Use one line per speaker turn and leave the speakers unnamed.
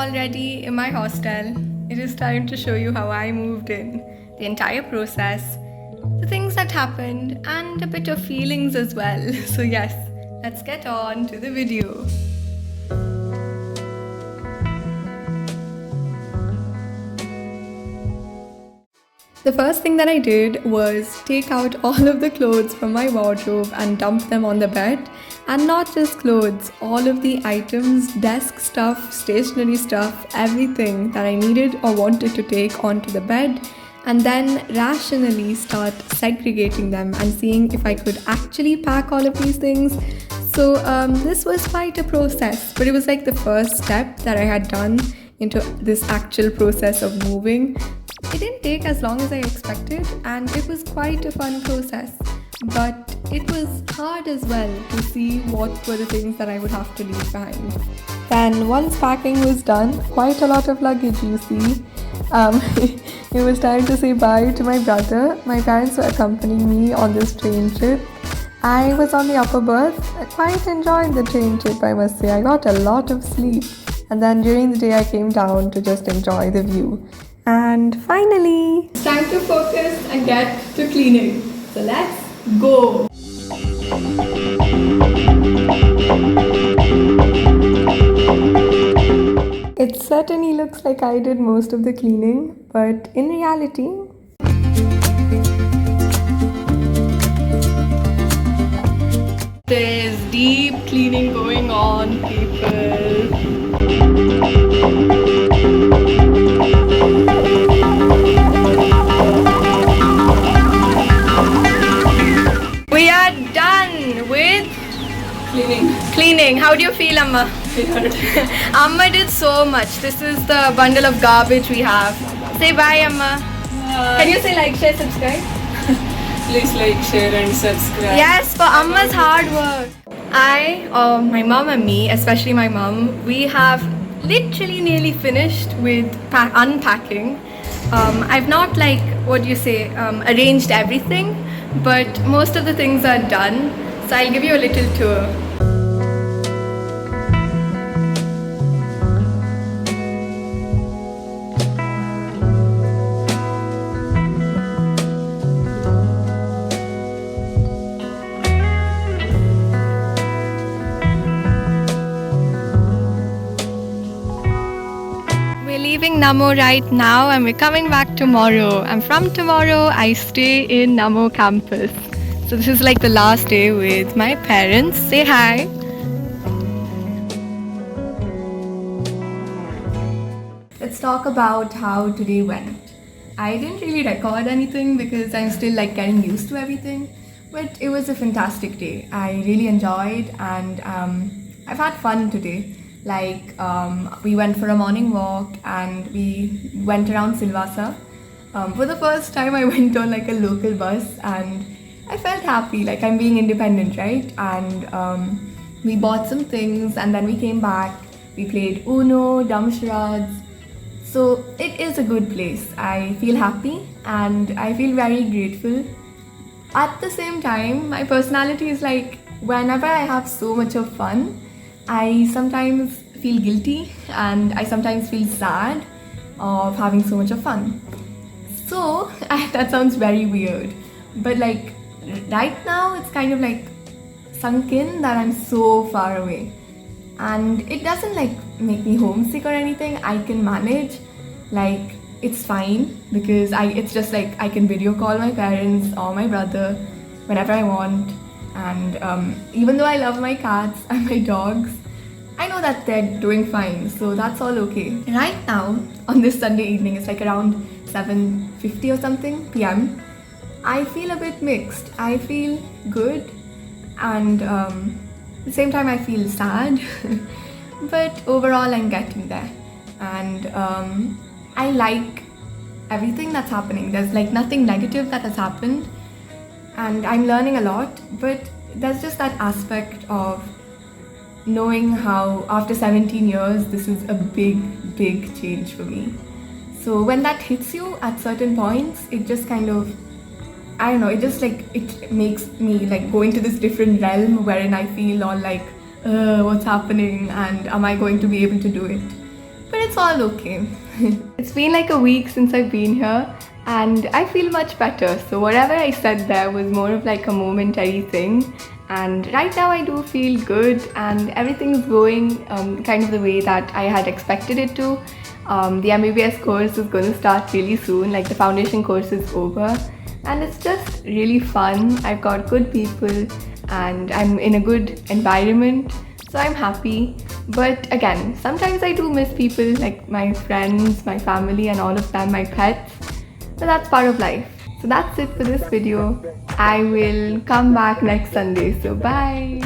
all ready in my hostel. It is time to show you how I moved in, the entire process, the things that happened, and a bit of feelings as well. So yes, let's get on to the video. The first thing that I did was take out all of the clothes from my wardrobe and dump them on the bed. And not just clothes, all of the items, desk stuff, stationery stuff, everything that I needed or wanted to take onto the bed, and then rationally start segregating them and seeing if I could actually pack all of these things. So this was quite a process, but it was like the first step that I had done into this actual process of moving. It didn't take as long as I expected, and it was quite a fun process. But it was hard as well to see what were the things that I would have to leave behind. Then once packing was done, quite a lot of luggage you see, it was time to say bye to my brother. My parents were accompanying me on this train trip. I was on the upper berth. I quite enjoyed the train trip, I must say. I got a lot of sleep. And then during the day I came down to just enjoy the view. And finally, it's time to focus and get to cleaning. So let's go! It certainly looks like I did most of the cleaning, but in reality, there's deep cleaning going on, people. We are done with cleaning. How do you feel, Amma? Amma did so much. This is the bundle of garbage we have. Say bye, Amma. Can you say like, share, subscribe?
Please like, share and subscribe.
Yes, for Amma's hard work. My mom and me, especially my mom, we have literally nearly finished with unpacking. I've not arranged everything, but most of the things are done. So I'll give you a little tour. Leaving Namo right now and we're coming back tomorrow, and from tomorrow I stay in Namo campus. So this is like the last day with my parents. Say hi. Let's talk about how today went. I didn't really record anything because I'm still like getting used to everything, but it was a fantastic day. I really enjoyed, and I've had fun today. We went for a morning walk and we went around Silvassa. For the first time I went on like a local bus and I felt happy, like I'm being independent, right? And we bought some things and then we came back. We played Uno, dumb charades. So it is a good place. I feel happy and I feel very grateful. At the same time, my personality is like, whenever I have so much of fun, I sometimes feel guilty and I sometimes feel sad of having so much of fun. So that sounds very weird, but like right now it's kind of like sunk in that I'm so far away, and it doesn't like make me homesick or anything. I can manage, like it's fine because it's just like I can video call my parents or my brother whenever I want. And even though I love my cats and my dogs, I know that they're doing fine, so that's all okay. Right now, on this Sunday evening, it's like around 7:50 or something p.m. I feel a bit mixed. I feel good and at the same time I feel sad. But overall I'm getting there. And I like everything that's happening. There's like nothing negative that has happened. And I'm learning a lot, but there's just that aspect of knowing how after 17 years this is a big change for me. So when that hits you at certain points, it just kind of, I don't know, it makes me like go into this different realm wherein I feel all like, what's happening and am I going to be able to do it? but it's all okay. It's been like a week since I've been here and I feel much better. So whatever I said there was more of like a momentary thing. And right now I do feel good and everything's going kind of the way that I had expected it to. The MBBS course is going to start really soon, like the foundation course is over. And it's just really fun. I've got good people and I'm in a good environment. So I'm happy. But again, sometimes I do miss people like my friends, my family and all of them, my pets. But that's part of life. So that's it for this video. I will come back next Sunday. So bye.